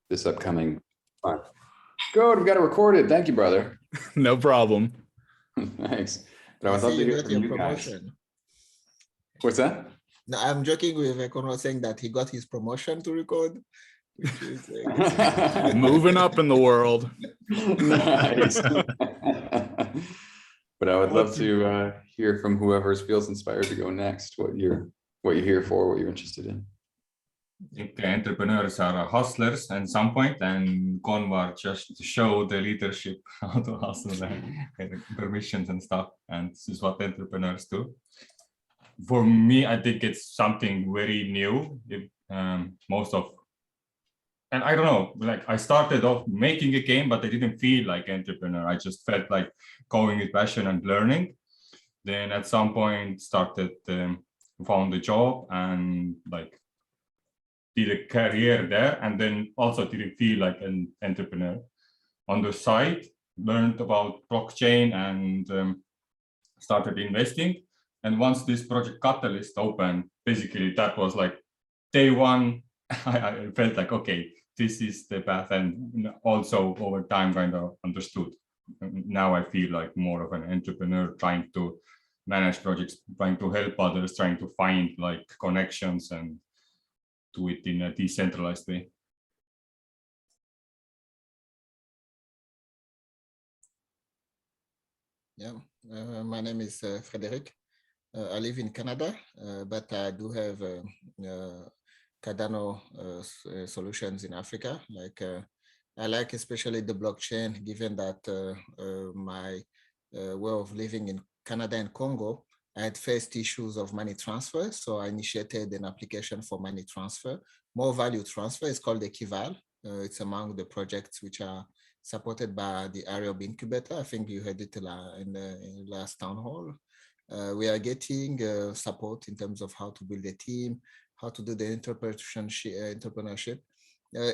this upcoming month. Good, we got it recorded. Thank you, brother. No problem. Thanks. But I would love to hear from you guys. What's that? No, I'm joking with Conward saying that he got his promotion to record. Which is, Moving up in the world. Nice. But I would love to hear from whoever feels inspired to go next, what you're here for, what you're interested in. I think entrepreneurs are hustlers at some point, and Conward just to show the leadership, how to hustle and permissions and stuff. And this is what entrepreneurs do. For me, I think it's something very new. And I don't know, like I started off making a game, but I didn't feel like entrepreneur. I just felt like going with passion and learning. Then at some point started, found a job and like did a career there. And then also didn't feel like an entrepreneur. On the side, learned about blockchain and started investing. And once this project Catalyst opened, basically that was like day one, I felt like, okay, this is the path, and also over time kind of understood. Now I feel like more of an entrepreneur trying to manage projects, trying to help others, trying to find like connections and do it in a decentralized way. Yeah, my name is Frederick. I live in Canada, but I do have Cardano solutions in Africa. Like I like especially the blockchain, given that my way of living in Canada and Congo, I had faced issues of money transfer. So I initiated an application for money transfer, more value transfer. It's called Equival. It's among the projects which are supported by the Arab Incubator. I think you heard it in the last town hall. We are getting support in terms of how to build a team, how to do the entrepreneurship.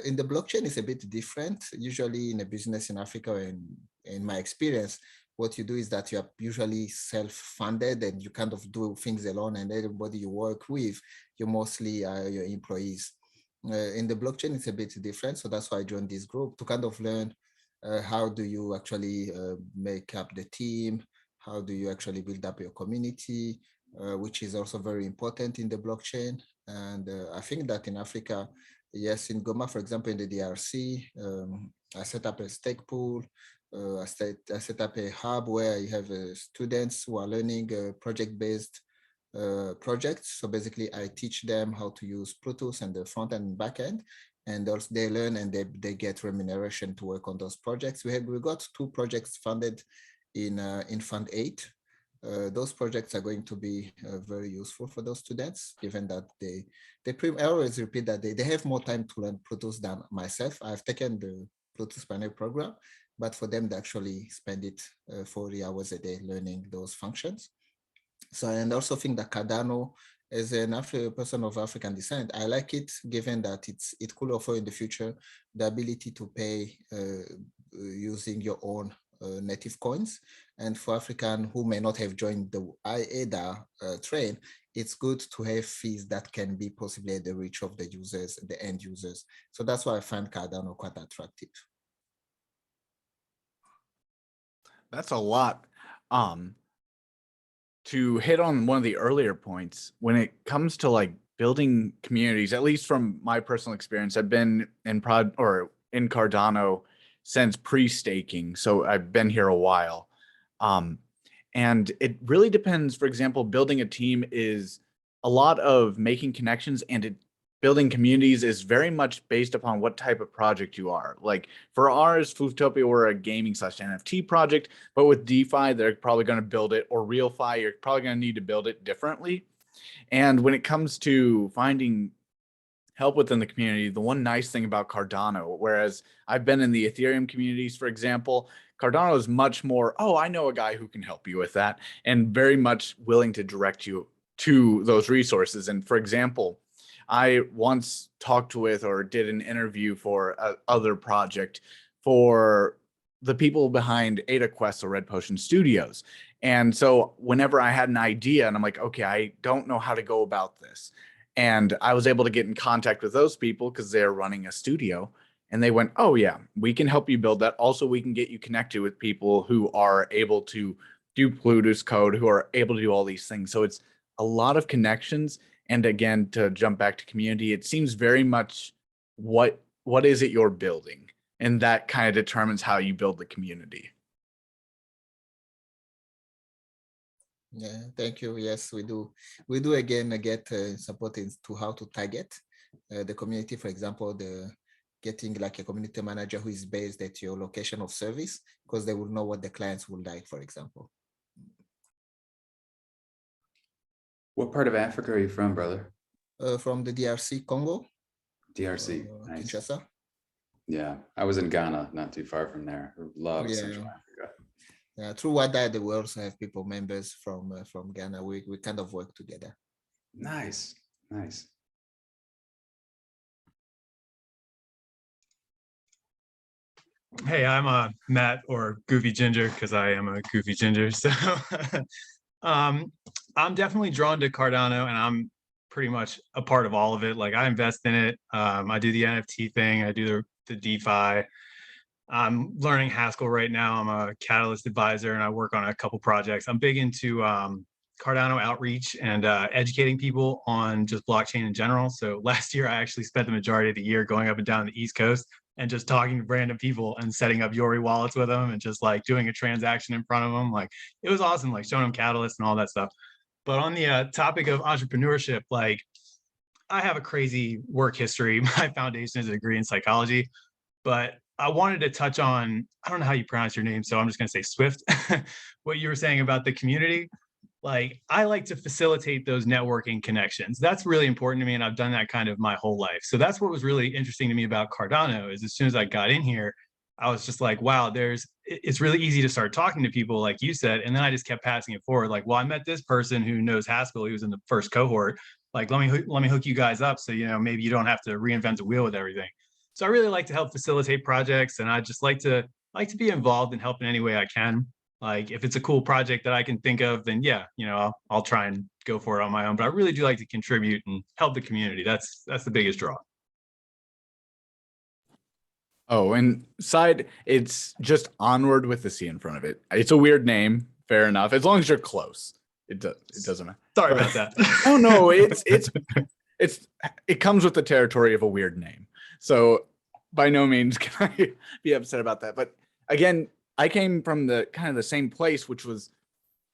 In the blockchain, it's a bit different. Usually in a business in Africa, and in my experience, what you do is that you are usually self-funded and you kind of do things alone, and everybody you work with, you mostly are your employees. In the blockchain, it's a bit different. So that's why I joined this group to kind of learn how do you actually make up the team, how do you actually build up your community, which is also very important in the blockchain. And I think that in Africa, yes, in Goma, for example, in the DRC, I set up a stake pool. I set up a hub where you have students who are learning project-based projects. So basically, I teach them how to use Plutus and the front end and back end. And also they learn and they get remuneration to work on those projects. We got 2 projects funded in Fund 8. Those projects are going to be very useful for those students, given that I always repeat that they have more time to learn Plutus than myself. I've taken the Plutus Panel program, but for them, they actually spend it 40 hours a day learning those functions. So, and I also think that Cardano, as an person of African descent, I like it, given that it could offer in the future the ability to pay using your own native coins. And for African who may not have joined the ADA train, it's good to have fees that can be possibly at the reach of the users, the end users. So that's why I find Cardano quite attractive. That's a lot. To hit on one of the earlier points, when it comes to like building communities, at least from my personal experience, I've been in Cardano since pre-staking, so I've been here a while. And it really depends. For example, building a team is a lot of making connections, and building communities is very much based upon what type of project you are. Like for ours, Foodtopia, we're a gaming/NFT project, but with DeFi, they're probably going to build it, or RealFi, you're probably going to need to build it differently. And when it comes to finding help within the community, the one nice thing about Cardano, whereas I've been in the Ethereum communities, for example, Cardano is much more, oh, I know a guy who can help you with that, and very much willing to direct you to those resources. And for example, I once talked with or did an interview for other project for the people behind Ada Quest or Red Potion Studios. And so whenever I had an idea and I'm like, okay, I don't know how to go about this. And I was able to get in contact with those people because they're running a studio. And they went, oh yeah, we can help you build that. Also, we can get you connected with people who are able to do Plutus code, who are able to do all these things. So it's a lot of connections. And again, to jump back to community, it seems very much what is it you're building? And that kind of determines how you build the community. Yeah, thank you. Yes, we do. We do again get support to how to target the community. For example, getting like a community manager who is based at your location of service, because they will know what the clients would like, for example. What part of Africa are you from, brother? From the DRC Congo. DRC, nice. Kinshasa. Yeah, I was in Ghana, not too far from there. Love Yeah. Central Africa. Yeah, through WADA, we also have people, members from Ghana. We kind of work together. Nice, nice. Hey, I'm Matt, or Goofy Ginger, because I am a Goofy Ginger. So I'm definitely drawn to Cardano, and I'm pretty much a part of all of it. Like, I invest in it. I do the NFT thing. I do the DeFi. I'm learning Haskell right now. I'm a Catalyst advisor, and I work on a couple projects. I'm big into Cardano outreach and educating people on just blockchain in general. So last year, I actually spent the majority of the year going up and down the East Coast and just talking to random people and setting up Yori wallets with them and just like doing a transaction in front of them. Like, it was awesome, like showing them Catalyst and all that stuff. But on the topic of entrepreneurship, like, I have a crazy work history. My foundation is a degree in psychology, but I wanted to touch on, I don't know how you pronounce your name, so I'm just going to say Swift, what you were saying about the community. Like, I like to facilitate those networking connections. That's really important to me, and I've done that kind of my whole life. So that's what was really interesting to me about Cardano, is as soon as I got in here, I was just like, wow, it's really easy to start talking to people, like you said. And then I just kept passing it forward. Like, well, I met this person who knows Haskell. He was in the first cohort. Like, let me hook you guys up, so, you know, maybe you don't have to reinvent the wheel with everything. So I really like to help facilitate projects, and I just like to be involved and help in any way I can. Like, if it's a cool project that I can think of, then yeah, you know, I'll try and go for it on my own. But I really do like to contribute and help the community. That's the biggest draw. Oh, and side, it's just Onward with the C in front of it. It's a weird name, fair enough. As long as you're close, it doesn't matter. Sorry about that. Oh no, it comes with the territory of a weird name. So by no means can I be upset about that. But again, I came from the kind of the same place, which was,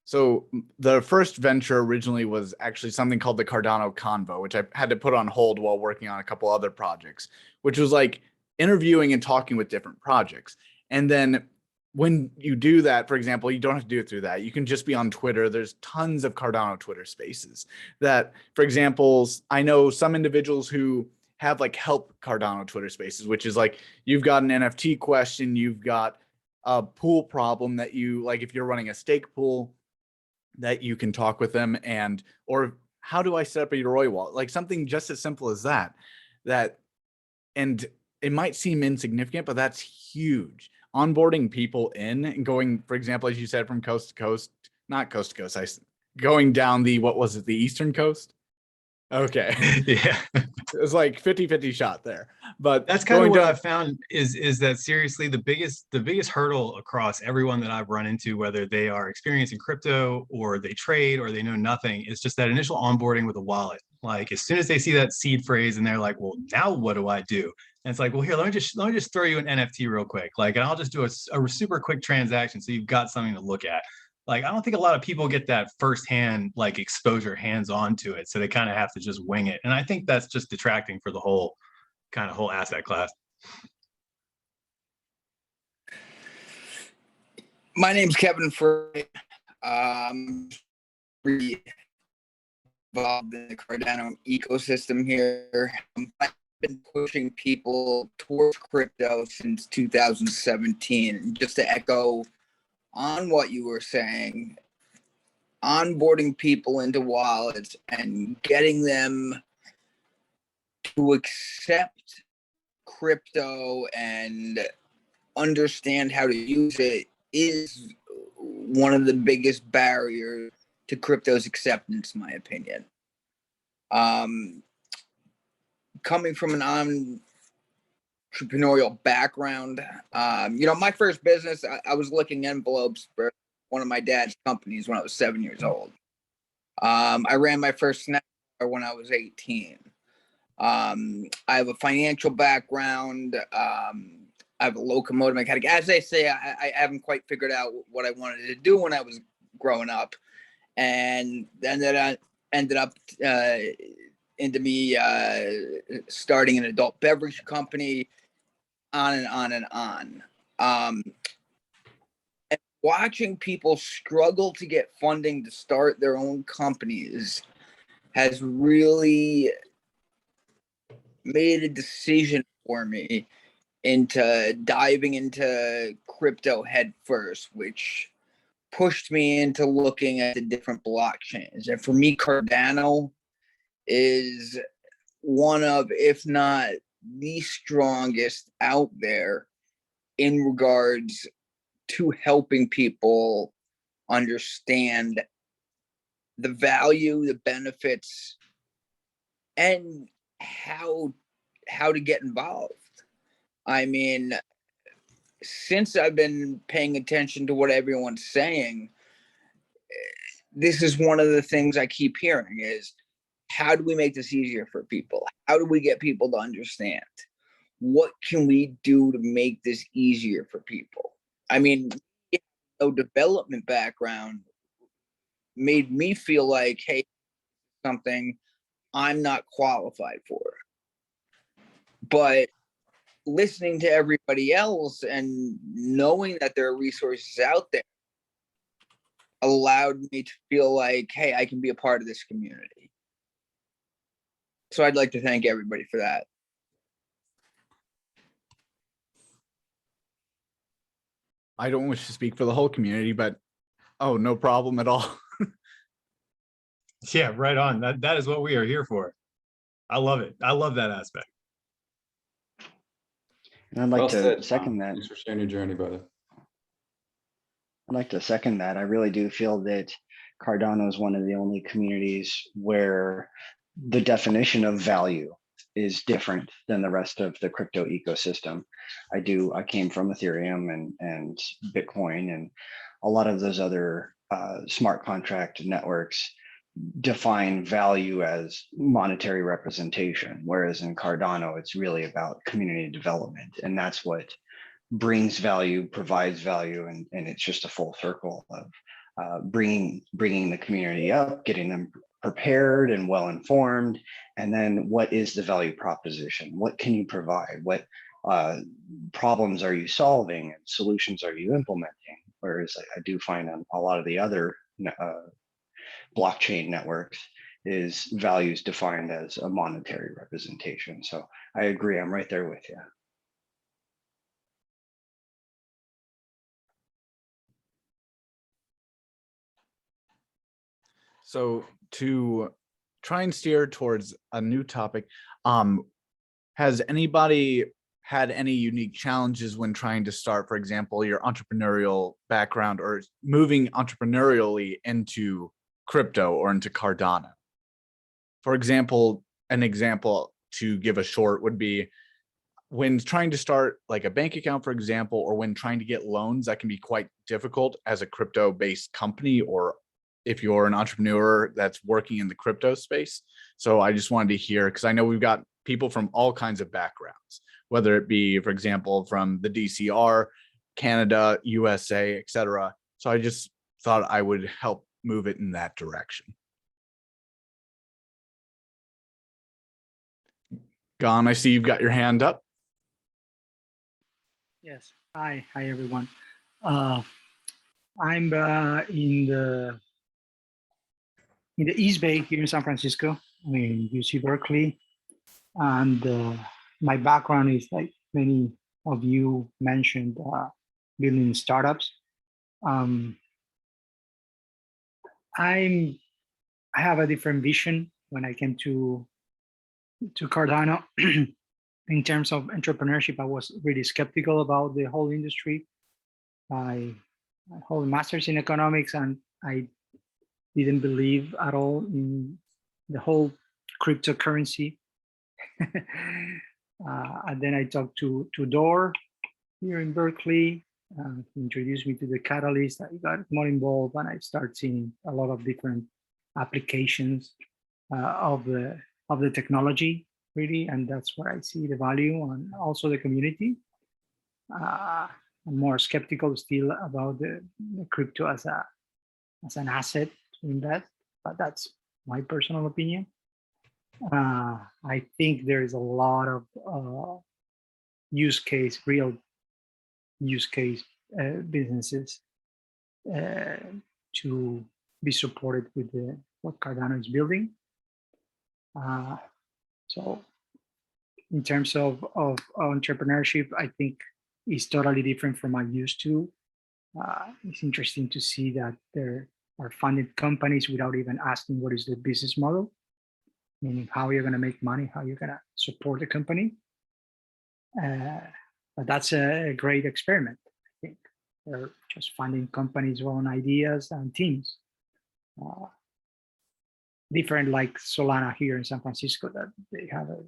so the first venture originally was actually something called the Cardano Convo, which I had to put on hold while working on a couple other projects, which was like interviewing and talking with different projects. And then when you do that, for example, you don't have to do it through that. You can just be on Twitter. There's tons of Cardano Twitter spaces that, for example, I know some individuals who have like help Cardano Twitter spaces, which is like, you've got an NFT question, you've got a pool problem that you, like, if you're running a stake pool, that you can talk with them, and, or how do I set up a Yoroi wallet? Like something just as simple as that, and it might seem insignificant, but that's huge. Onboarding people in and going, for example, as you said, from coast to coast, not coast to coast, going down the, what was it, the eastern coast? Okay. Yeah. It was like 50-50 shot there. But that's kind of what I've found is that seriously the biggest hurdle across everyone that I've run into, whether they are experienced in crypto or they trade or they know nothing, is just that initial onboarding with a wallet. Like, as soon as they see that seed phrase and they're like, well, now what do I do? And it's like, well, here, let me just throw you an NFT real quick. Like, and I'll just do a super quick transaction, so you've got something to look at. Like, I don't think a lot of people get that firsthand, like, exposure hands-on to it. So they kind of have to just wing it. And I think that's just detracting for the whole asset class. My name's Kevin Frederick. I'm really involved in the Cardano ecosystem here. I've been pushing people towards crypto since 2017. Just to echo on what you were saying, onboarding people into wallets and getting them to accept crypto and understand how to use it is one of the biggest barriers to crypto's acceptance, in my opinion. Coming from an entrepreneurial background. You know, my first business, I was licking envelopes for one of my dad's companies when I was 7 years old. I ran my first snack bar when I was 18. I have a financial background. I have a locomotive mechanic. As I say, I haven't quite figured out what I wanted to do when I was growing up, and then I ended up into me starting an adult beverage company, on and on and on. And watching people struggle to get funding to start their own companies has really made a decision for me into diving into crypto head first, which pushed me into looking at the different blockchains. And for me, Cardano is one of, if not the strongest out there in regards to helping people understand the value, the benefits, and how to get involved. I mean, since I've been paying attention to what everyone's saying, this is one of the things I keep hearing is, how do we make this easier for people? How do we get people to understand? What can we do to make this easier for people? I mean, no development background made me feel like, hey, something I'm not qualified for. But listening to everybody else and knowing that there are resources out there allowed me to feel like, hey, I can be a part of this community. So I'd like to thank everybody for that. I don't wish to speak for the whole community, but oh, no problem at all. Yeah, right on. That is what we are here for. I love it. I love that aspect. And I'd like Well to said, second Tom. that. Thanks for sharing your journey, brother. I'd like to second that. I really do feel that Cardano is one of the only communities where the definition of value is different than the rest of the crypto ecosystem. I came from Ethereum and Bitcoin, and a lot of those other smart contract networks define value as monetary representation, whereas in Cardano, it's really about community development. And that's what brings value, provides value, and it's just a full circle of bringing the community up, getting them prepared and well informed, and then what is the value proposition? What can you provide? What problems are you solving and solutions are you implementing? Whereas I do find on a lot of the other blockchain networks is values defined as a monetary representation. So I agree, I'm right there with you. So to try and steer towards a new topic, has anybody had any unique challenges when trying to start, for example, your entrepreneurial background or moving entrepreneurially into crypto or into Cardano? For example, an example to give a short would be when trying to start like a bank account, for example, or when trying to get loans, that can be quite difficult as a crypto-based company, or if you're an entrepreneur that's working in the crypto space. So I just wanted to hear, because I know we've got people from all kinds of backgrounds, whether it be, for example, from the DCR, Canada, USA, etc. So I just thought I would help move it in that direction. Gon, I see you've got your hand up. Yes. Hi everyone. I'm in the East Bay here in San Francisco, in UC Berkeley, and my background is, like many of you mentioned, building startups. I have a different vision when I came to Cardano. In terms of entrepreneurship, I was really skeptical about the whole industry. I hold a master's in economics, and I didn't believe at all in the whole cryptocurrency. And then I talked to Dor here in Berkeley. He introduced me to the Catalyst. I got more involved, and I started seeing a lot of different applications of the technology, really, and that's where I see the value, and also the community. I'm more skeptical still about the crypto as an asset to invest, but that's my personal opinion. I think there is a lot of real use case businesses to be supported with what Cardano is building. So in terms of entrepreneurship, I think it's totally different from I used to. It's interesting to see that there are funded companies without even asking what is the business model, meaning how you're going to make money, how you're going to support the company. But that's a great experiment, I think. They're just funding companies' own ideas and teams. Different like Solana here in San Francisco, that they have a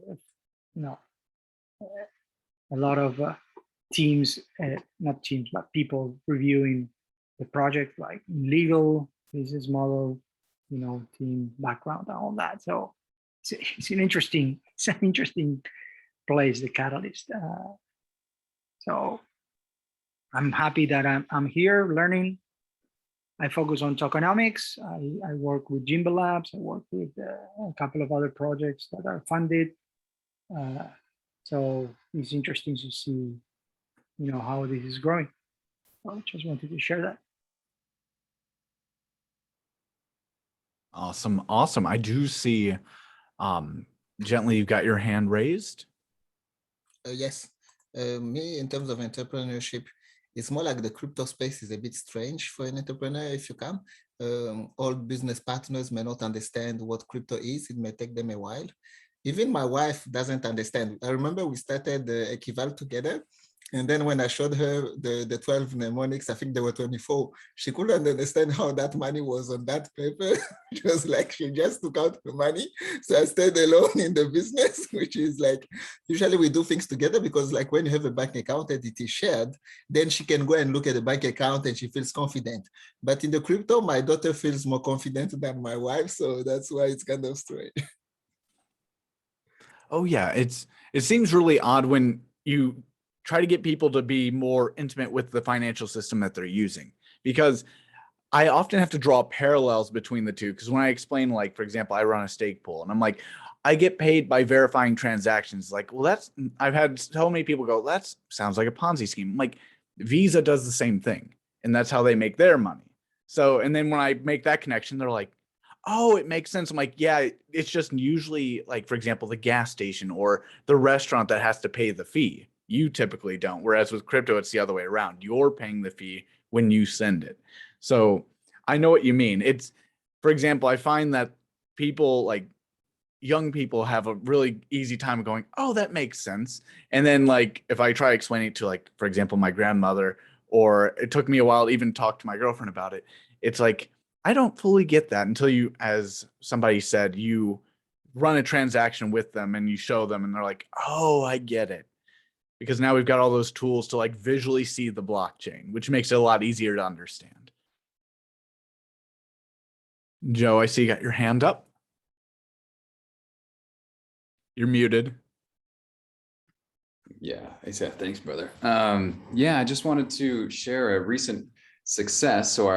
lot of teams, not teams, but people reviewing the project, like legal, business model, team background and all that. So it's an interesting place, the Catalyst. So I'm happy that I'm here learning. I focus on tokenomics. I work with Jimbo Labs. I work with a couple of other projects that are funded. So it's interesting to see, how this is growing. I just wanted to share that. Awesome. I do see, Gently, you've got your hand raised. Yes. Me, in terms of entrepreneurship, it's more like the crypto space is a bit strange for an entrepreneur if you come. All business partners may not understand what crypto is. It may take them a while. Even my wife doesn't understand. I remember we started the Equival together. And then when I showed her the 12 mnemonics, I think there were 24, she couldn't understand how that money was on that paper. It was like she just took out the money. So I stayed alone in the business, which is like, usually we do things together because like when you have a bank account and it is shared, then she can go and look at the bank account and she feels confident. But in the crypto, my daughter feels more confident than my wife. So that's why it's kind of strange. Oh yeah, it seems really odd when you try to get people to be more intimate with the financial system that they're using, because I often have to draw parallels between the two. Because when I explain, like, for example, I run a stake pool and I'm like, I get paid by verifying transactions. Like, well, I've had so many people go, that sounds like a Ponzi scheme. I'm like, Visa does the same thing, and that's how they make their money. So, and then when I make that connection, they're like, oh, it makes sense. I'm like, yeah, it's just usually like, for example, the gas station or the restaurant that has to pay the fee. You typically don't. Whereas with crypto, it's the other way around. You're paying the fee when you send it. So I know what you mean. It's, for example, I find that people, like young people, have a really easy time of going, oh, that makes sense. And then like, if I try explaining it to, like, for example, my grandmother, or it took me a while to even talk to my girlfriend about it, it's like, I don't fully get that until you, as somebody said, you run a transaction with them and you show them and they're like, oh, I get it. Because now we've got all those tools to like visually see the blockchain, which makes it a lot easier to understand. Joe, I see you got your hand up. You're muted. Yeah, ASAP. Thanks, brother. Yeah, I just wanted to share a recent success. So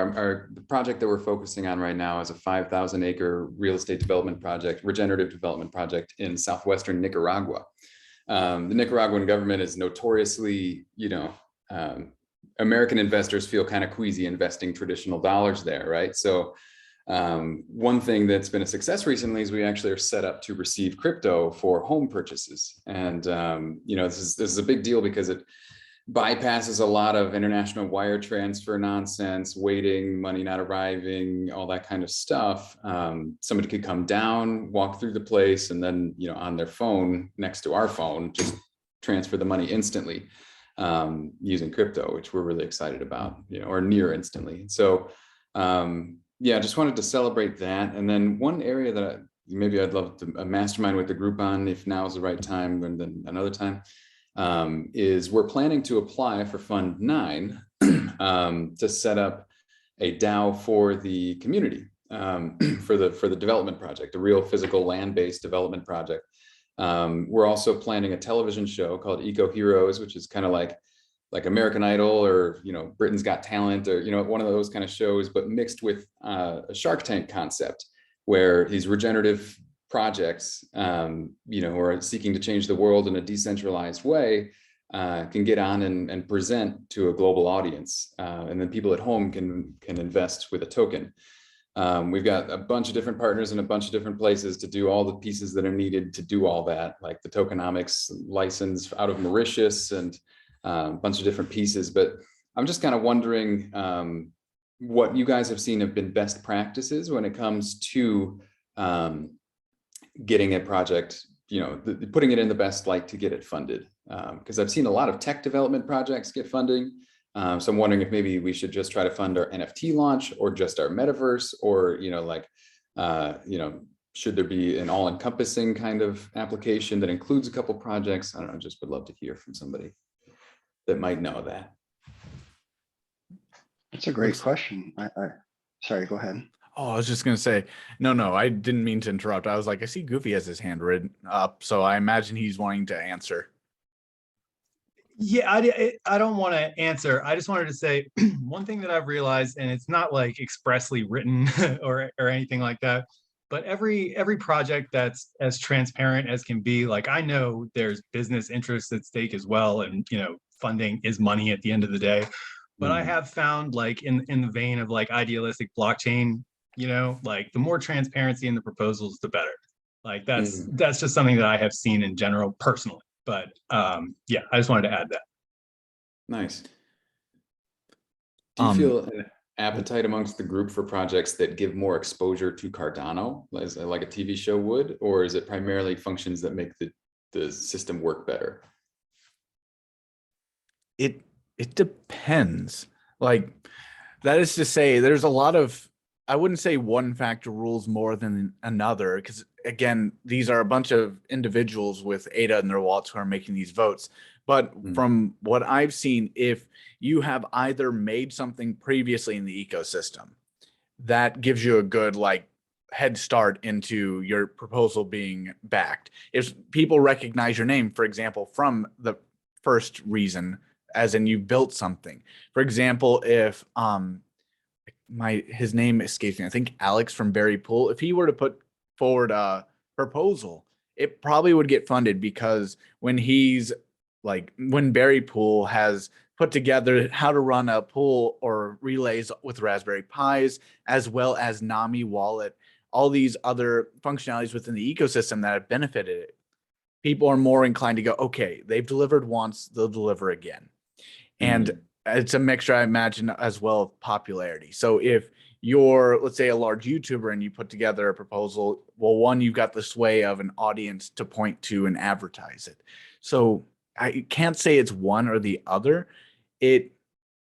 the project that we're focusing on right now is a 5,000 acre real estate development project, regenerative development project in southwestern Nicaragua. The Nicaraguan government is notoriously, American investors feel kind of queasy investing traditional dollars there, right? So one thing that's been a success recently is we actually are set up to receive crypto for home purchases. And, this is a big deal because it bypasses a lot of international wire transfer nonsense, waiting, money not arriving, all that kind of stuff. Somebody could come down, walk through the place, and then, on their phone next to our phone, just transfer the money instantly using crypto, which we're really excited about, or near instantly. So, yeah, just wanted to celebrate that. And then one area maybe I'd love to a mastermind with the group on, if now is the right time and then another time, is we're planning to apply for Fund 9 to set up a DAO for the community, for the development project, a real physical land-based development project. We're also planning a television show called EcoHeros, which is kind of like American Idol, or Britain's Got Talent, or one of those kind of shows, but mixed with a Shark Tank concept, where these regenerative projects, who are seeking to change the world in a decentralized way, can get on and present to a global audience, and then people at home can invest with a token. We've got a bunch of different partners in a bunch of different places to do all the pieces that are needed to do all that, like the tokenomics license out of Mauritius and a bunch of different pieces. But I'm just kind of wondering what you guys have seen have been best practices when it comes to getting a project, putting it in the best light to get it funded. Because I've seen a lot of tech development projects get funding. So I'm wondering if maybe we should just try to fund our NFT launch, or just our metaverse, or, should there be an all-encompassing kind of application that includes a couple projects? I don't know, just would love to hear from somebody that might know that. That's a great question. Sorry, go ahead. Oh, I was just going to say, no, I didn't mean to interrupt. I was like, I see Goofy has his hand written up, so I imagine he's wanting to answer. Yeah, I don't want to answer. I just wanted to say one thing that I've realized, and it's not like expressly written or anything like that, but every project that's as transparent as can be, like, I know there's business interests at stake as well, and funding is money at the end of the day. But I have found, like, in the vein of like idealistic blockchain, like, the more transparency in the proposals, the better. Like, that's just something that I have seen in general personally. But yeah, I just wanted to add that. Nice. Do you feel an appetite amongst the group for projects that give more exposure to Cardano, like a TV show would, or is it primarily functions that make the system work better? It depends. Like, that is to say, there's a lot of, I wouldn't say one factor rules more than another, because again, these are a bunch of individuals with ADA in their wallets who are making these votes. But from what I've seen, if you have either made something previously in the ecosystem, that gives you a good head start into your proposal being backed. If people recognize your name, for example, from the first reason, as in you built something. For example, if his name escapes me, I think Alex from Berry Pool, if he were to put forward a proposal, it probably would get funded, because when Berry Pool has put together how to run a pool or relays with Raspberry Pis, as well as Nami wallet, all these other functionalities within the ecosystem that have benefited it, people are more inclined to go, okay, they've delivered once, they'll deliver again. And it's a mixture, I imagine, as well, of popularity. So if you're, let's say, a large YouTuber and you put together a proposal, well, one, you've got the sway of an audience to point to and advertise it. So I can't say it's one or the other. It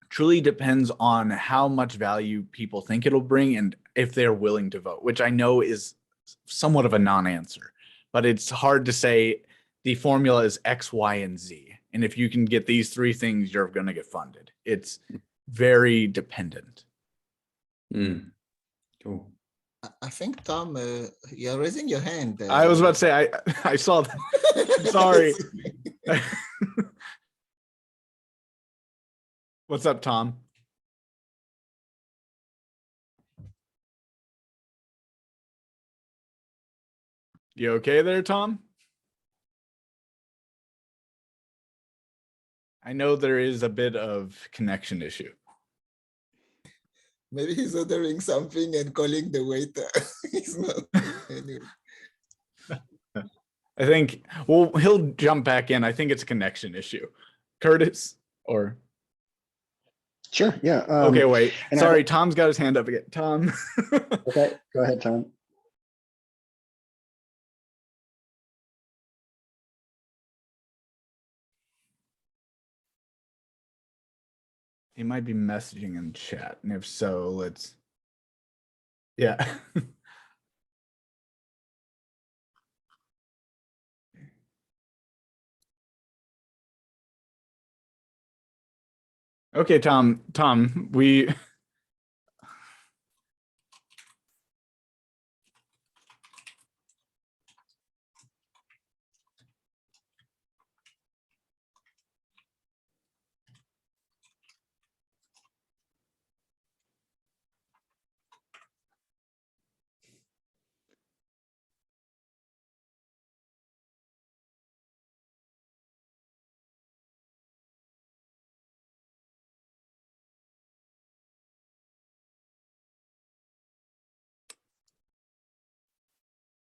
truly depends on how much value people think it'll bring and if they're willing to vote, which I know is somewhat of a non-answer. But it's hard to say the formula is X, Y, and Z. And if you can get these three things, you're going to get funded. It's very dependent. Cool. I think, Tom, you're raising your hand. I was about to say, I saw that. Sorry. What's up, Tom? You okay there, Tom? I know there is a bit of connection issue. Maybe he's ordering something and calling the waiter. He's not. Anyway. I think, well, he'll jump back in. I think it's a connection issue. Curtis, or? Sure, yeah. Okay, wait. Sorry, Tom's got his hand up again. Tom. Okay, go ahead, Tom. He might be messaging in chat, and if so, let's. Yeah. Okay, Tom, we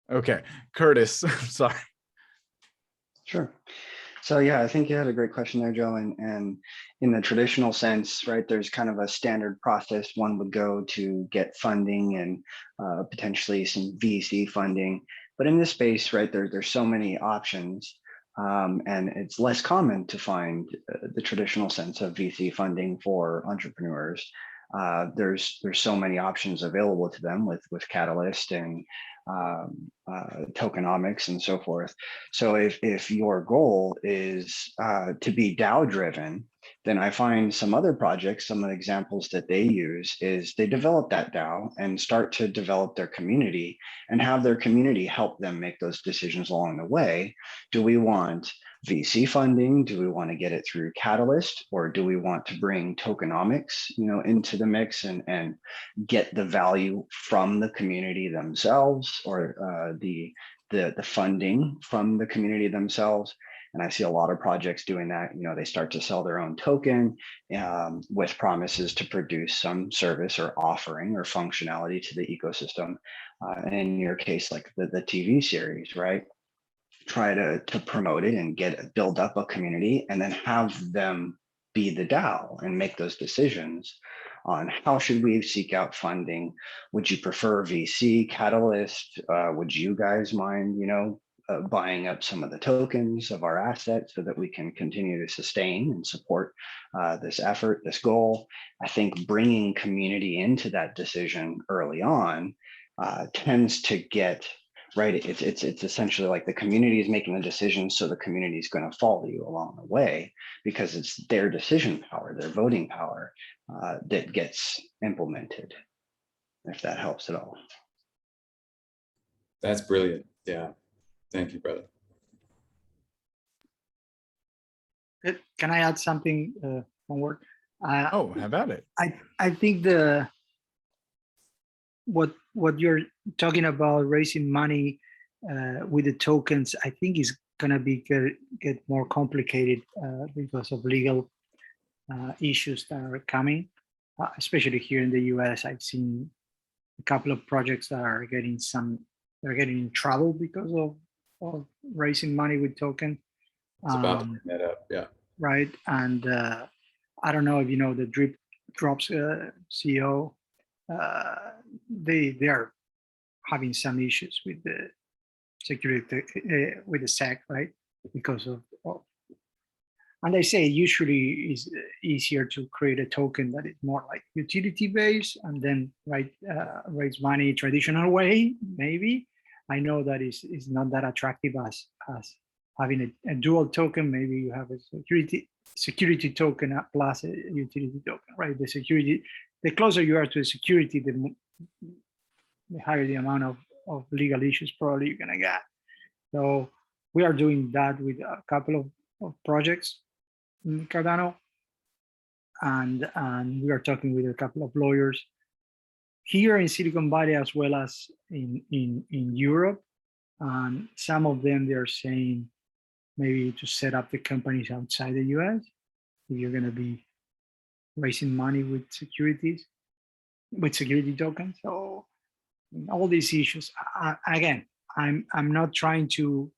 okay, Curtis, sorry. Sure. So yeah, I think you had a great question there, Joe. And in the traditional sense, right, there's kind of a standard process one would go to get funding and potentially some VC funding. But in this space, right, there's so many options, and it's less common to find the traditional sense of VC funding for entrepreneurs. There's so many options available to them with Catalyst and tokenomics and so forth. So if your goal is to be DAO driven, then I find some other projects, some of the examples that they use is they develop that DAO and start to develop their community and have their community help them make those decisions along the way. Do we want VC funding? Do we want to get it through Catalyst, or do we want to bring tokenomics, into the mix and get the value from the community themselves, or the funding from the community themselves? And I see a lot of projects doing that. They start to sell their own token with promises to produce some service or offering or functionality to the ecosystem. And in your case, like the TV series, right? Try to promote it and build up a community, and then have them be the DAO and make those decisions on how should we seek out funding. Would you prefer VC, Catalyst? Would you guys mind, buying up some of the tokens of our assets so that we can continue to sustain and support this effort, this goal? I think bringing community into that decision early on tends to get right. It's essentially like the community is making the decision, so the community is going to follow you along the way because it's their decision power, their voting power that gets implemented. If that helps at all. That's brilliant. Yeah. Thank you, brother. Can I add something, Conward? Oh, how about it? I think what you're talking about, raising money with the tokens, I think is gonna be get more complicated because of legal issues that are coming, especially here in the US. I've seen a couple of projects that are getting in trouble because of raising money with token. It's about to bring that up, yeah. Right, and I don't know if you know the DripDrops CEO. They are having some issues with the security with the SEC, right? Because of and they say usually is easier to create a token that is more like utility based and then raise money traditional way. Maybe I know that is not that attractive as having a dual token. Maybe you have a security token plus a utility token, right? The closer you are to the security, the higher the amount of legal issues probably you're gonna get. So we are doing that with a couple of projects in Cardano, and we are talking with a couple of lawyers here in Silicon Valley as well as in Europe. And some of them, they're saying maybe to set up the companies outside the US if you're gonna be raising money with security tokens. So all these issues, again, I'm not trying to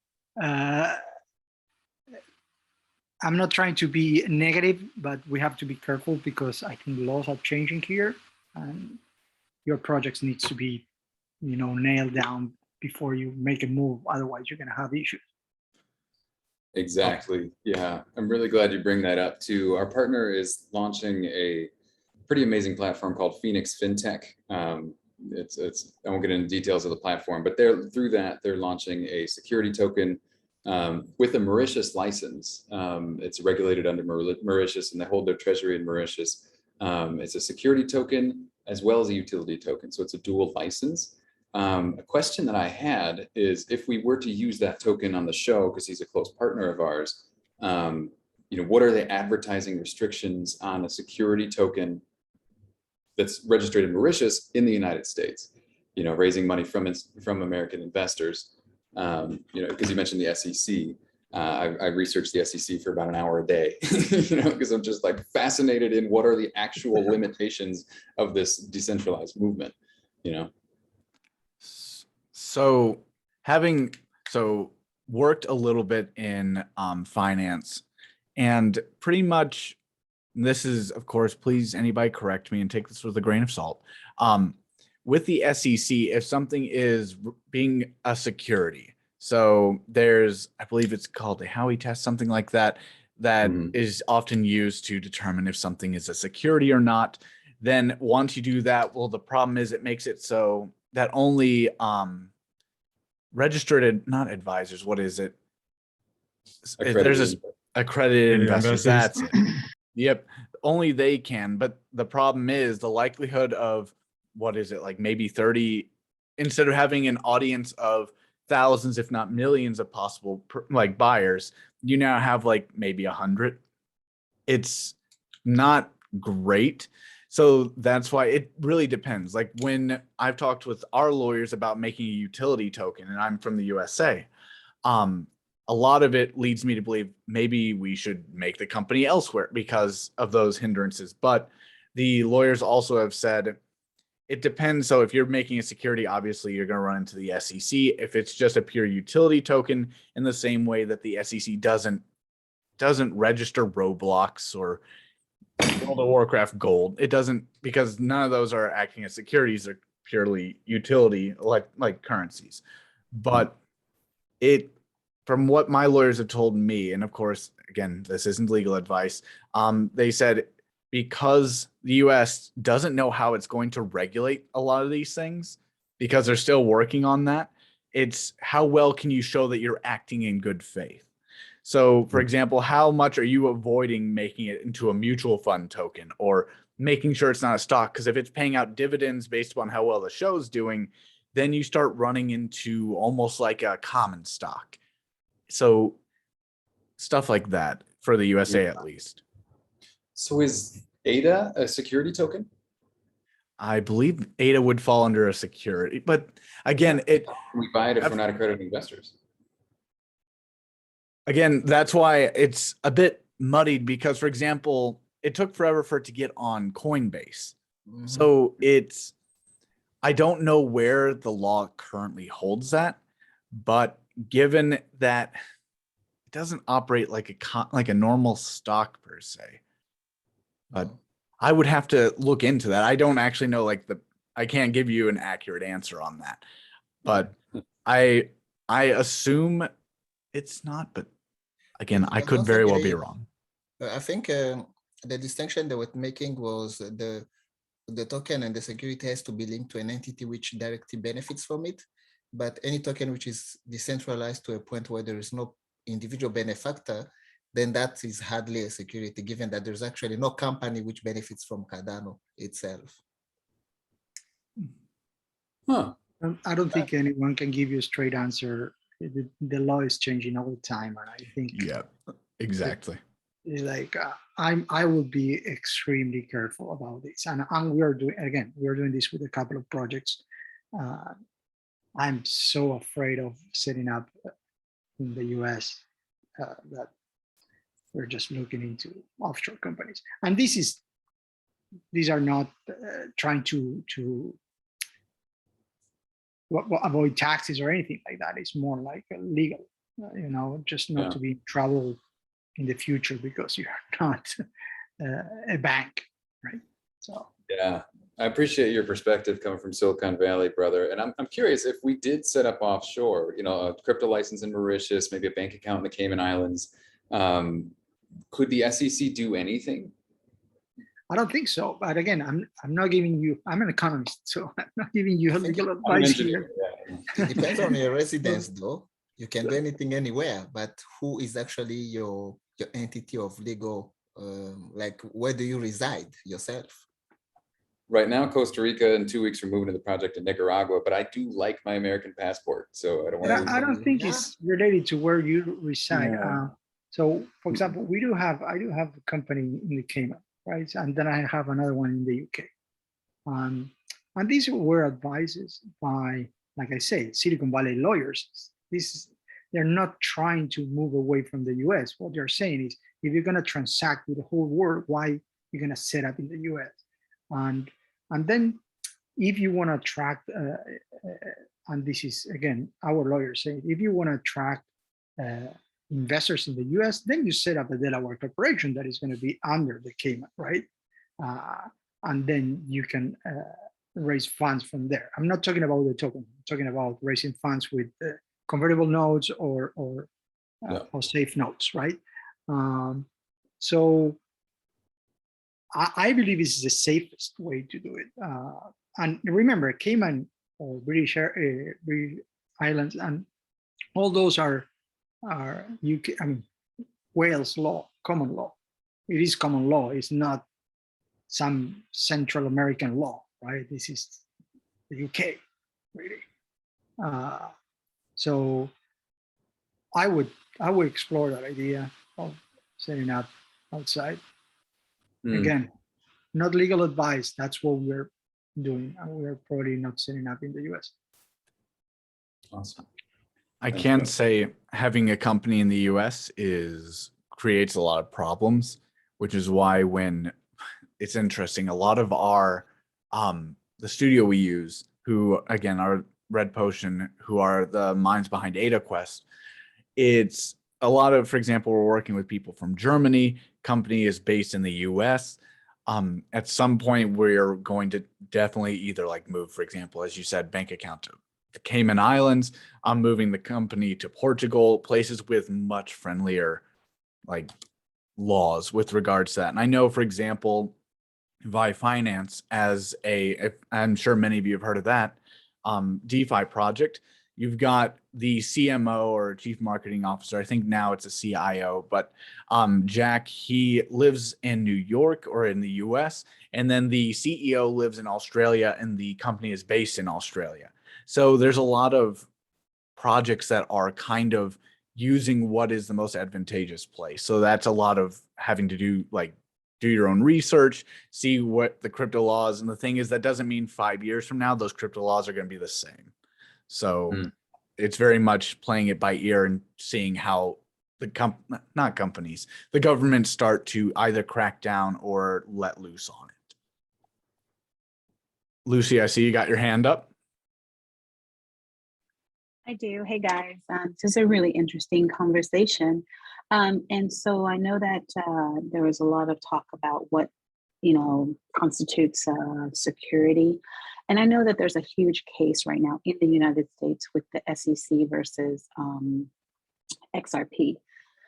be negative, but we have to be careful because I think laws are changing here, and your projects needs to be, nailed down before you make a move. Otherwise, you're going to have issues. Exactly. Yeah, I'm really glad you bring that up too. Our partner is launching a pretty amazing platform called Phoenix FinTech. I won't get into details of the platform, but they're launching a security token With a Mauritius license, it's regulated under Mauritius, and they hold their treasury in Mauritius. It's a security token as well as a utility token, so it's a dual license. A question that I had is, if we were to use that token on the show, because he's a close partner of ours, what are the advertising restrictions on a security token that's registered in Mauritius in the United States? Raising money from American investors. Because you mentioned the SEC. I researched the SEC for about an hour a day, because I'm just like fascinated in what are the actual limitations of this decentralized movement, So having worked a little bit in finance, and pretty much this is, of course, please anybody correct me and take this with a grain of salt. With the SEC, if something is being a security, so there's, I believe it's called a Howie test, something like that, that is often used to determine if something is a security or not. Then once you do that, well, the problem is it makes it so that only registered, not advisors, what is it? There's accredited investors. That's it. Yep. Only they can. But the problem is the likelihood of, what is it, like maybe 30, instead of having an audience of thousands, if not millions of possible buyers, you now have like maybe 100. It's not great. So that's why it really depends. Like when I've talked with our lawyers about making a utility token, and I'm from the USA, a lot of it leads me to believe maybe we should make the company elsewhere because of those hindrances. But the lawyers also have said it depends. So if you're making a security, obviously you're going to run into the SEC. If it's just a pure utility token, in the same way that the SEC doesn't register Roblox or World of Warcraft Gold, it doesn't, because none of those are acting as securities. They're purely utility, like currencies. But it, from what my lawyers have told me, and of course, again, this isn't legal advice, they said because the US doesn't know how it's going to regulate a lot of these things, because they're still working on that, it's how well can you show that you're acting in good faith. So, for example, how much are you avoiding making it into a mutual fund token or making sure it's not a stock? Because if it's paying out dividends based upon how well the show's doing, then you start running into almost like a common stock. So stuff like that for the USA, at least. So is ADA a security token? I believe ADA would fall under a security, but again, we buy it if we're not accredited investors. Again, that's why it's a bit muddied, because, for example, it took forever for it to get on Coinbase. So I don't know where the law currently holds that, but given that it doesn't operate like a normal stock per se, but I would have to look into that. I don't actually know, I can't give you an accurate answer on that, but I assume it's not, but again, I could very well be wrong. I think the distinction they were making was the token and the security has to be linked to an entity which directly benefits from it. But any token which is decentralized to a point where there is no individual benefactor, then that is hardly a security, given that there's actually no company which benefits from Cardano itself. I don't think anyone can give you a straight answer. The law is changing all the time, and I think exactly. I will be extremely careful about this, and we are doing this with a couple of projects. I'm so afraid of setting up in the US that we're just looking into offshore companies, and these are not trying to avoid taxes or anything like that. It's more like legal, just not to be in trouble in the future because you're not a bank, right? So yeah, I appreciate your perspective coming from Silicon Valley, brother. And I'm curious, if we did set up offshore, a crypto license in Mauritius, maybe a bank account in the Cayman Islands, could the SEC do anything? I don't think so. But again, I'm not giving you, I'm an economist, so I'm not giving you legal advice here. It depends on your residence, though. you can do anything anywhere, but who is actually your entity of legal, like where do you reside yourself? Right now, Costa Rica, in 2 weeks, we're moving to the project in Nicaragua, but I do like my American passport, so I don't want to lose I it. don't think it's related to where you reside. Yeah. So, for example, I do have a company in the Cayman, right? And then I have another one in the UK. And these were advices by, like I say, Silicon Valley lawyers. They're not trying to move away from the US. What they're saying is, if you're going to transact with the whole world, why you're going to set up in the US? And then if you want to attract, and this is, again, our lawyers saying, if you want to attract investors in the US, then you set up a Delaware corporation that is going to be under the Cayman, right? And then you can raise funds from there. I'm not talking about the token. I'm talking about raising funds with convertible notes or safe notes, right? So I believe this is the safest way to do it. And remember, Cayman or British Islands and all those are UK. I mean, Wales law, common law. It is common law. It's not some Central American law, right? This is the UK, really. So I would explore that idea of setting up outside. Again, not legal advice. That's what we're doing, and we're probably not setting up in the US. Awesome. I can say having a company in the US creates a lot of problems, which is why when it's interesting, a lot of our the studio we use, who again are Red Potion, who are the minds behind AdaQuest, it's a lot of, for example, we're working with people from Germany. Company is based in the US. At some point, we're going to definitely either like move, for example, as you said, bank account to the Cayman Islands. I'm moving the company to Portugal, places with much friendlier like laws with regards to that. And I know, for example, Vi Finance, as I'm sure many of you have heard of that, DeFi project. You've got the CMO or Chief Marketing Officer. I think now it's a CIO, but Jack, he lives in New York or in the US, and then the CEO lives in Australia and the company is based in Australia. So there's a lot of projects that are kind of using what is the most advantageous place. So that's a lot of having to do your own research, see what the crypto laws, and the thing is that doesn't mean 5 years from now, those crypto laws are going to be the same. So it's very much playing it by ear and seeing how the the government start to either crack down or let loose on it. Lucy, I see you got your hand up. I do. Hey guys, this is a really interesting conversation. And so I know that there was a lot of talk about what, constitutes security. And I know that there's a huge case right now in the United States with the SEC versus XRP,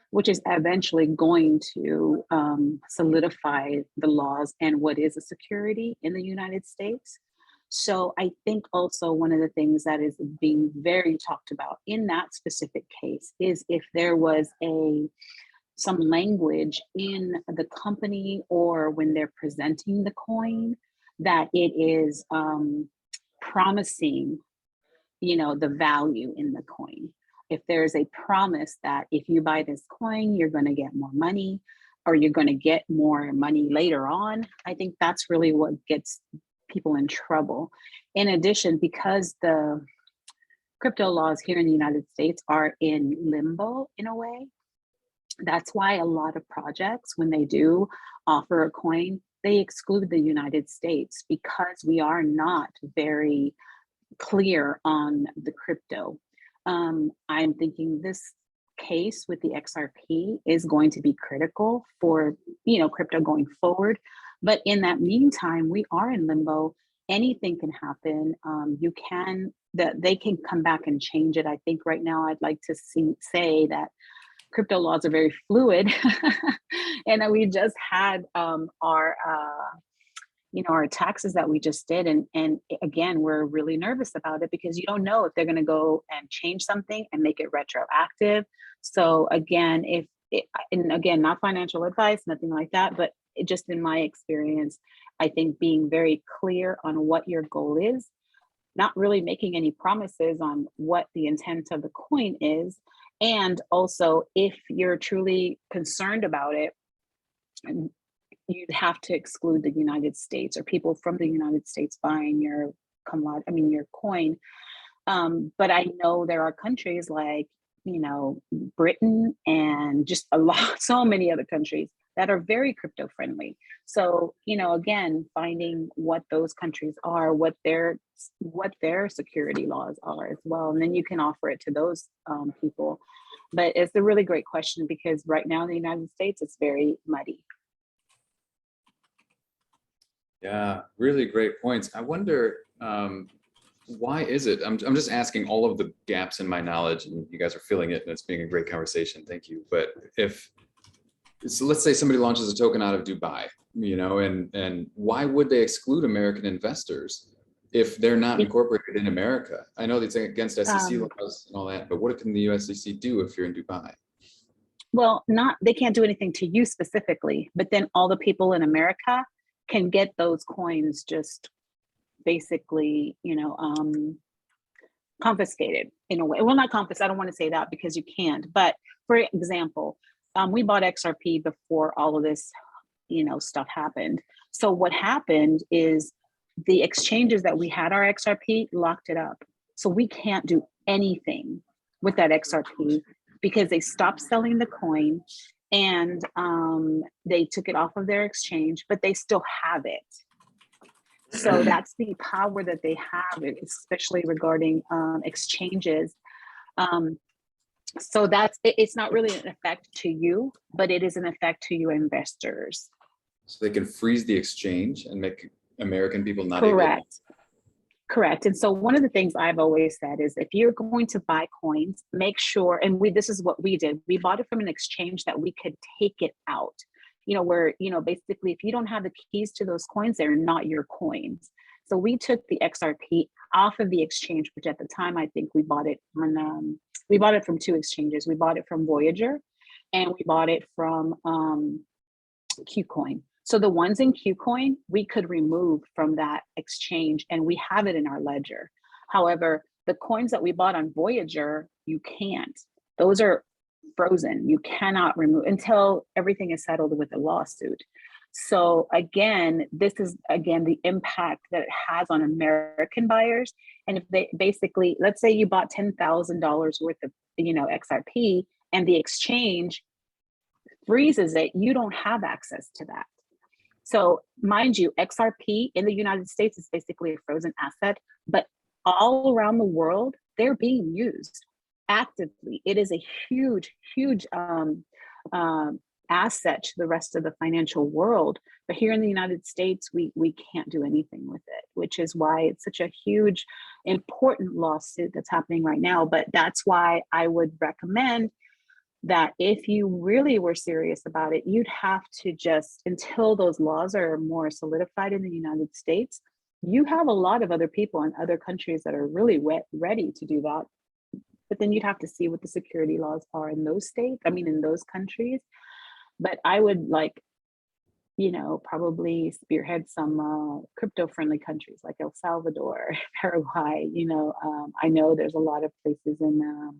which is eventually going to solidify the laws and what is a security in the United States. So I think also one of the things that is being very talked about in that specific case is if there was some language in the company or when they're presenting the coin that it is promising, the value in the coin. If there's a promise that if you buy this coin, you're going to get more money or you're going to get more money later on, I think that's really what gets people in trouble. In addition, because the crypto laws here in the United States are in limbo in a way, that's why a lot of projects, when they do offer a coin, they exclude the United States because we are not very clear on the crypto. I'm thinking this case with the XRP is going to be critical for, crypto going forward. But in that meantime, we are in limbo. Anything can happen. They can come back and change it. I think right now I'd like to say that crypto laws are very fluid. And we just had our our taxes that we just did. And again, we're really nervous about it because you don't know if they're going to go and change something and make it retroactive. So again, and again, not financial advice, nothing like that, but just in my experience, I think being very clear on what your goal is, not really making any promises on what the intent of the coin is. And also, if you're truly concerned about it, you'd have to exclude the United States or people from the United States buying your your coin. But I know there are countries like, Britain and just so many other countries that are very crypto friendly. So, again, finding what those countries are, what their security laws are as well. And then you can offer it to those people. But it's a really great question because right now in the United States, it's very muddy. Yeah, really great points. I wonder, why is it? I'm just asking all of the gaps in my knowledge, and you guys are filling it, and it's being a great conversation. Thank you. But so let's say somebody launches a token out of Dubai, and why would they exclude American investors if they're not incorporated in America? I know it's against SEC laws and all that, but what can the USDC do if you're in Dubai? Well, they can't do anything to you specifically, but then all the people in America can get those coins just basically, confiscated in a way. Well, not confiscated, I don't want to say that because you can't. But for example, we bought XRP before all of this, stuff happened. So what happened is the exchanges that we had our XRP locked it up. So we can't do anything with that XRP because they stopped selling the coin and they took it off of their exchange, but they still have it. So that's the power that they have, especially regarding exchanges. So it's not really an effect to you, but it is an effect to your investors. So they can freeze the exchange and make American people not Correct. And so one of the things I've always said is if you're going to buy coins, make sure, and this is what we did. We bought it from an exchange that we could take it out. Where, basically, if you don't have the keys to those coins, they're not your coins. So we took the XRP off of the exchange, which at the time, I think we bought it from two exchanges. We bought it from Voyager and we bought it from Qcoin. So the ones in Qcoin, we could remove from that exchange and we have it in our ledger. However, the coins that we bought on Voyager, you can't. Those are frozen. You cannot remove until everything is settled with a lawsuit. So again, this is the impact that it has on American buyers. And if they basically, let's say you bought $10,000 worth of XRP and the exchange freezes it, you don't have access to that. So mind you, XRP in the United States is basically a frozen asset, but all around the world, they're being used actively. It is a huge asset to the rest of the financial world. But here in the United States, we can't do anything with it, which is why it's such a huge, important lawsuit that's happening right now. But that's why I would recommend that if you really were serious about it, you'd have to just, until those laws are more solidified in the United States, you have a lot of other people in other countries that are really ready to do that. But then you'd have to see what the security laws are in those states, in those countries. But I would probably spearhead some crypto-friendly countries like El Salvador, Paraguay. I know there's a lot of places in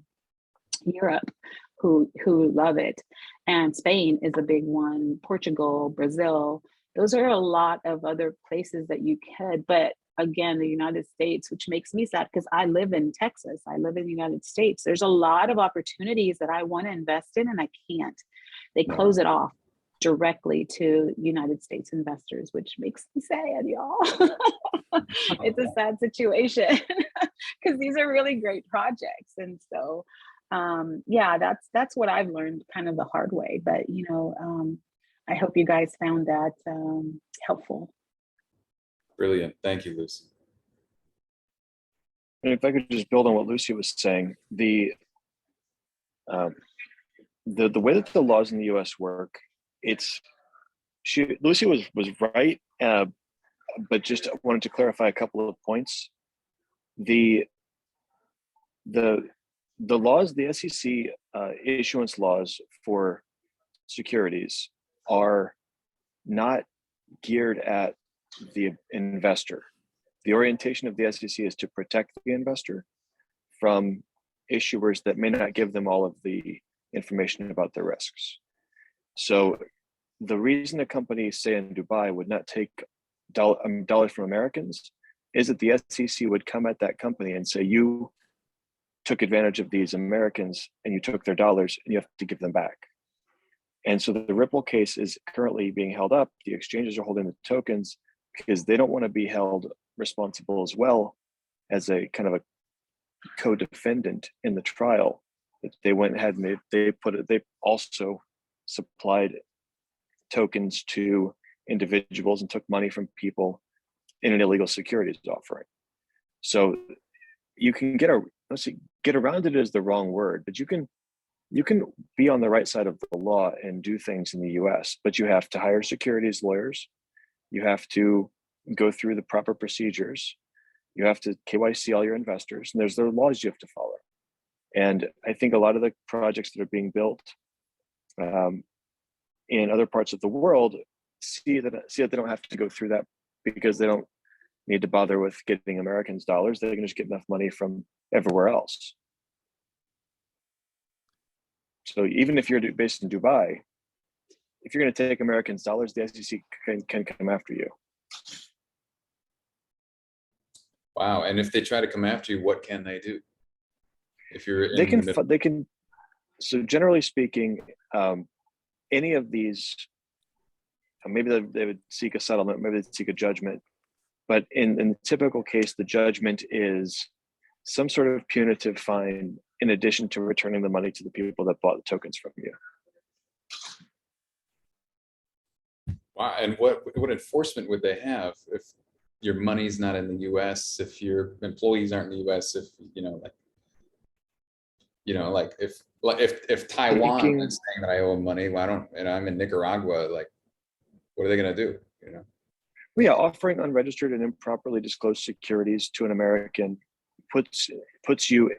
Europe who love it. And Spain is a big one, Portugal, Brazil. Those are a lot of other places that you could, but again, the United States, which makes me sad because I live in Texas, I live in the United States. There's a lot of opportunities that I want to invest in and I can't. They close it off directly to United States investors, which makes me sad, y'all. It's a sad situation because these are really great projects. And so, that's what I've learned kind of the hard way. But, I hope you guys found that helpful. Brilliant. Thank you, Lucy. And if I could just build on what Lucy was saying, the way that the laws in the U.S. work, Lucy was right. but just wanted to clarify a couple of points. The laws, the SEC issuance laws for securities are not geared at the investor. The orientation of the SEC is to protect the investor from issuers that may not give them all of the information about their risks. So the reason a company, say in Dubai, would not take dollars from Americans is that the SEC would come at that company and say, you took advantage of these Americans and you took their dollars and you have to give them back. And so the Ripple case is currently being held up. The exchanges are holding the tokens because they don't want to be held responsible as well as a kind of a co-defendant in the trial. That they went ahead and they also supplied tokens to individuals and took money from people in an illegal securities offering. So you can get around it is the wrong word, but you can be on the right side of the law and do things in the US, but you have to hire securities lawyers. You have to go through the proper procedures. You have to KYC all your investors, and there's the laws you have to follow. And I think a lot of the projects that are being built in other parts of the world see that they don't have to go through that because they don't need to bother with getting Americans' dollars. They can just get enough money from everywhere else. So even if you're based in Dubai, if you're going to take Americans' dollars, the SEC can come after you. Wow. And if they try to come after you, what can they do? If you're in they can. So generally speaking, any of these, maybe they would seek a settlement, maybe they'd seek a judgment. But in the typical case, the judgment is some sort of punitive fine in addition to returning the money to the people that bought the tokens from you. Wow. And what enforcement would they have if your money's not in the US, if your employees aren't in the US, if if Taiwan is saying that I owe money, why don't, and I'm in Nicaragua, like, what are they going to do? Well, yeah, offering unregistered and improperly disclosed securities to an American puts you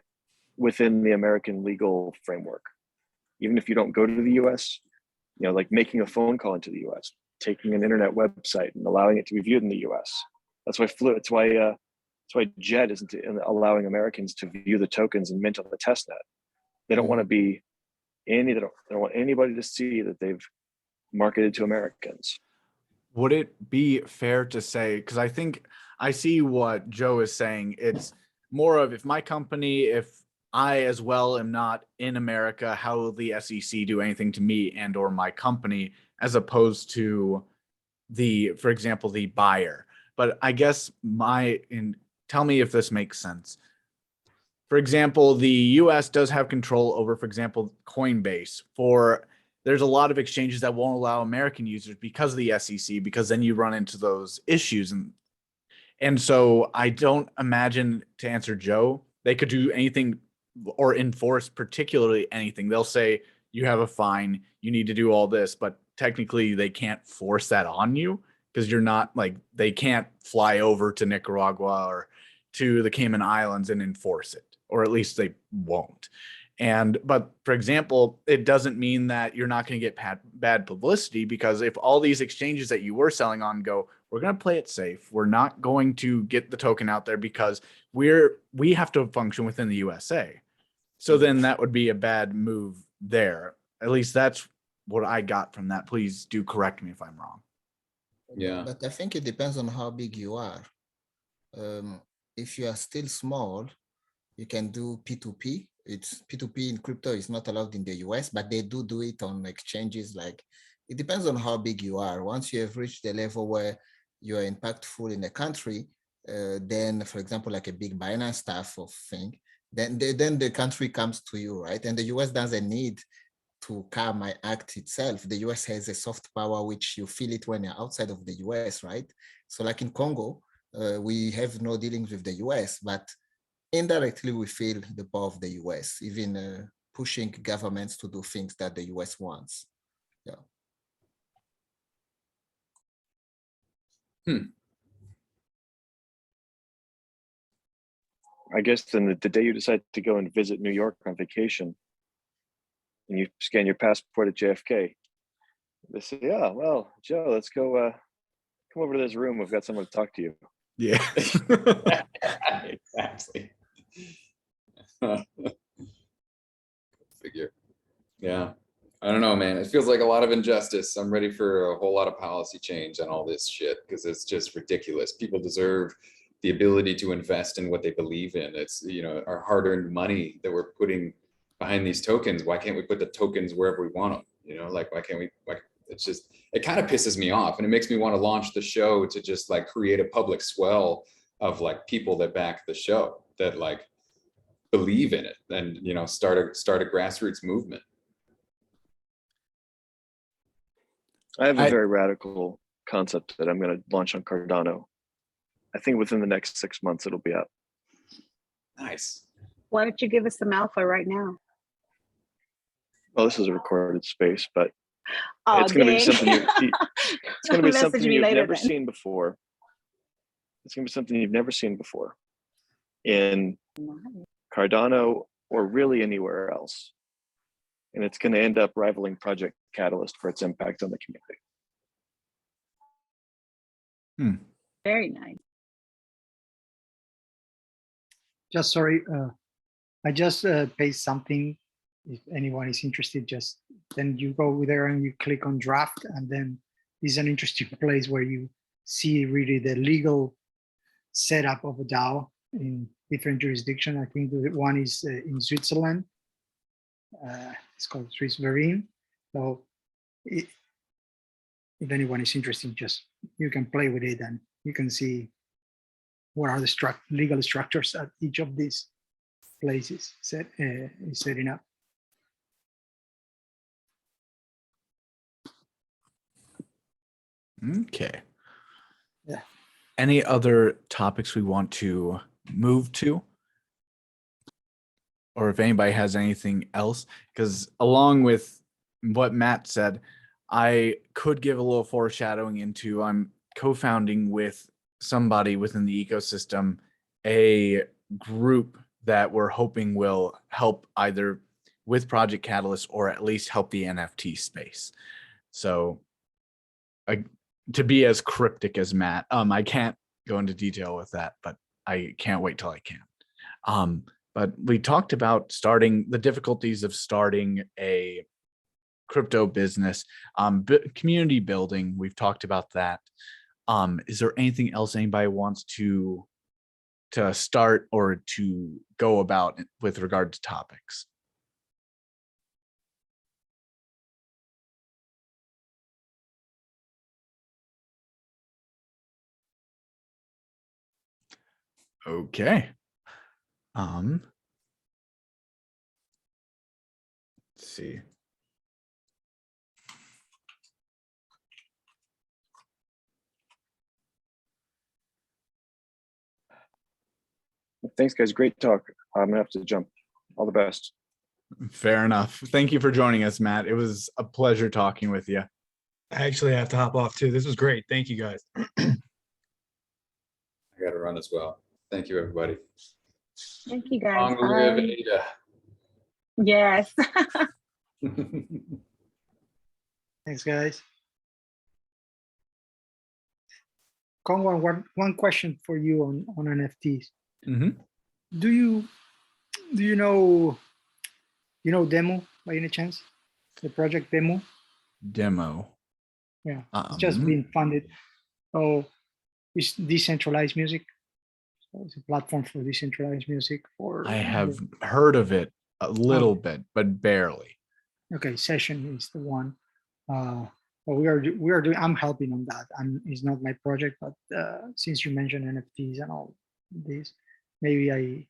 within the American legal framework. Even if you don't go to the US, like making a phone call into the US, taking an internet website and allowing it to be viewed in the US. That's why JET isn't allowing Americans to view the tokens and mint on the testnet. They don't want to be they don't want anybody to see that they've marketed to Americans. Would it be fair to say, because I think I see what Joe is saying, it's more of if my company, if I as well am not in America, how will the SEC do anything to me and or my company, as opposed to for example, the buyer. But I guess tell me if this makes sense. For example, the US does have control over, for example, Coinbase. There's a lot of exchanges that won't allow American users because of the SEC, because then you run into those issues. And so I don't imagine, to answer Joe, they could do anything or enforce particularly anything. They'll say, you have a fine, you need to do all this, but technically they can't force that on you because you're not they can't fly over to Nicaragua or to the Cayman Islands and enforce it, or at least they won't. But for example, it doesn't mean that you're not going to get bad publicity, because if all these exchanges that you were selling on go, we're going to play it safe, we're not going to get the token out there because we have to function within the USA. So then that would be a bad move there. At least that's what I got from that. Please do correct me if I'm wrong. Yeah. But I think it depends on how big you are. If you are still small, you can do P2P. It's P2P in crypto is not allowed in the US, but they do it on exchanges. It depends on how big you are. Once you have reached the level where you are impactful in a country, then, for example, like a big Binance type of thing, then the country comes to you, right? And the US doesn't need to come and act itself. The US has a soft power, which you feel it when you're outside of the US, right? So like in Congo, we have no dealings with the US, but indirectly we feel the power of the US, even pushing governments to do things that the US wants. Yeah. I guess then the day you decide to go and visit New York on vacation, and you scan your passport at JFK, they say, "Yeah, well, Joe, let's go. Come over to this room. We've got someone to talk to you." Yeah. Exactly. Figure. Yeah. I don't know, man. It feels like a lot of injustice. I'm ready for a whole lot of policy change on all this shit because it's just ridiculous. People deserve the ability to invest in what they believe in. It's, you know, our hard-earned money that we're putting behind these tokens. Why can't we put the tokens wherever we want them? You know, like, why can't we, like, it's just, it kind of pisses me off, and it makes me want to launch the show to just like create a public swell of like people that back the show, that like believe in it, and, you know, start a grassroots movement. I have a very radical concept that I'm going to launch on Cardano. I think within the next 6 months, it'll be out. Nice. Why don't you give us some alpha right now? Well, this is a recorded space, but Oh, it's going to be something it's going to be Message something me you've later never then. seen before. It's going to be something you've never seen before in Cardano or really anywhere else. And it's going to end up rivaling Project Catalyst for its impact on the community. Very nice. Just sorry, I just paste something. If anyone is interested, just then you go there and you click on draft, and then this is an interesting place where you see really the legal setup of a DAO in different jurisdictions. I think the one is in Switzerland. It's called Swiss Marine. So if anyone is interested, just you can play with it and you can see what are the legal structures at each of these places is setting up. Okay. Yeah. Any other topics we want to move to? Or if anybody has anything else, because along with what Matt said, I could give a little foreshadowing into I'm co-founding with somebody within the ecosystem, a group that we're hoping will help either with Project Catalyst or at least help the NFT space. So to be as cryptic as Matt, I can't go into detail with that, but I can't wait till I can. But we talked about starting the difficulties of starting a crypto business, community building. We've talked about that. Is there anything else anybody wants to start or to go about with regard to topics? Okay. Let's see. Thanks, guys. Great talk. I'm gonna have to jump. All the best. Fair enough. Thank you for joining us, Matt. It was a pleasure talking with you. I actually have to hop off too. This was great. Thank you guys. I got to run as well. Thank you, everybody. Thank you guys. Long live Bye. Ada. Yes. Thanks, guys. Conward, one question for you on NFTs. Mm-hmm. Do you know Demo by any chance? The project Demo? Demo. Yeah, it's just been funded. Oh, it's decentralized music. So it's a platform for decentralized music. I have heard of it a little bit, but barely. Okay, Session is the one. But we are doing. I'm helping on that, and it's not my project. But since you mentioned NFTs and all this, maybe I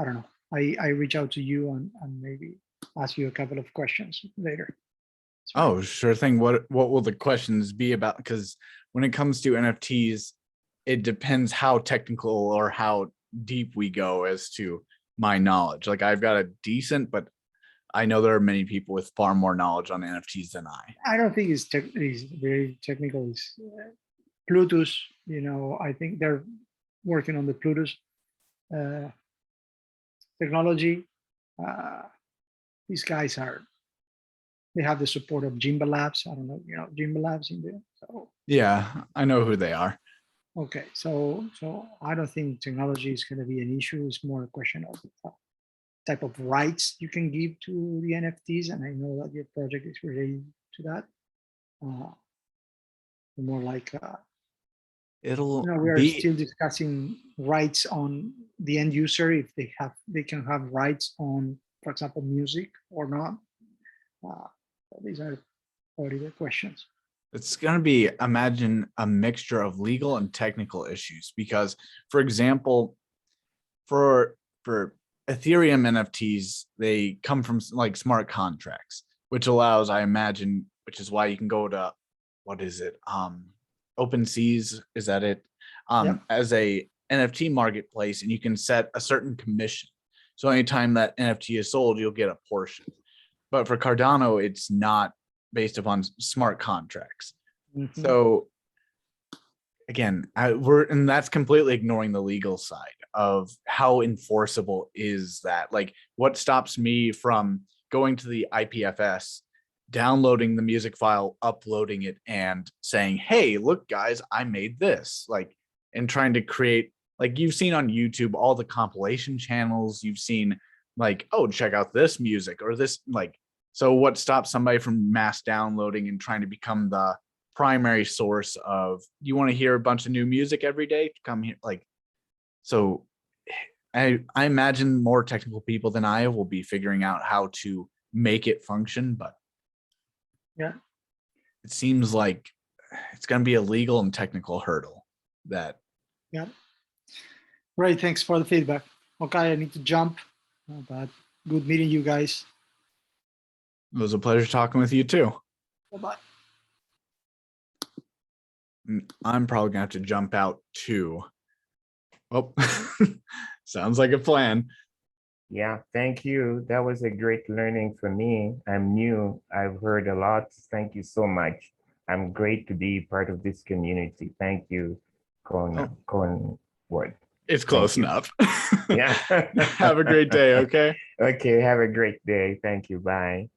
don't know. I reach out to you and maybe ask you a couple of questions later. Oh, sure thing. What will the questions be about? Because when it comes to NFTs, it depends how technical or how deep we go as to my knowledge. Like I've got a decent, but I know there are many people with far more knowledge on NFTs than I. I don't think it's very technical. It's Plutus, I think they're working on the Plutus technology. These guys they have the support of Jimba Labs. I don't know, Jimba Labs in there. So Yeah, I know who they are. okay, so I don't think technology is going to be an issue. It's more a question of type of rights you can give to the NFTs, and I know that your project is related to that. More like It'll we are be still discussing rights on the end user, if they can have rights on, for example, music or not. These are probably the questions. It's going to be, imagine, a mixture of legal and technical issues, because, for example, for Ethereum NFTs, they come from like smart contracts, which allows, I imagine, which is why you can go to, what is it? OpenSeas, is that it? Yep. As a NFT marketplace, and you can set a certain commission. So anytime that NFT is sold, you'll get a portion. But for Cardano, it's not based upon smart contracts. Mhm. So again, and that's completely ignoring the legal side of how enforceable is that. Like, what stops me from going to the IPFS, downloading the music file, uploading it, and saying, hey, look, guys, I made this, like, and trying to create, like, you've seen on YouTube, all the compilation channels, you've seen like, oh, check out this music or this, like, so what stops somebody from mass downloading and trying to become the primary source of, you want to hear a bunch of new music every day? Come here. Like, so I imagine more technical people than I will be figuring out how to make it function, but yeah, it seems like it's going to be a legal and technical hurdle that. Yeah. Right. Thanks for the feedback. Okay, I need to jump, but good meeting you guys. It was a pleasure talking with you too. Bye-bye. I'm probably gonna have to jump out too. Oh, sounds like a plan. Yeah, thank you. That was a great learning for me. I'm new. I've heard a lot. Thank you so much. I'm great to be part of this community. Thank you, Conward. It's close enough. Yeah. Have a great day, okay? Okay, have a great day. Thank you. Bye.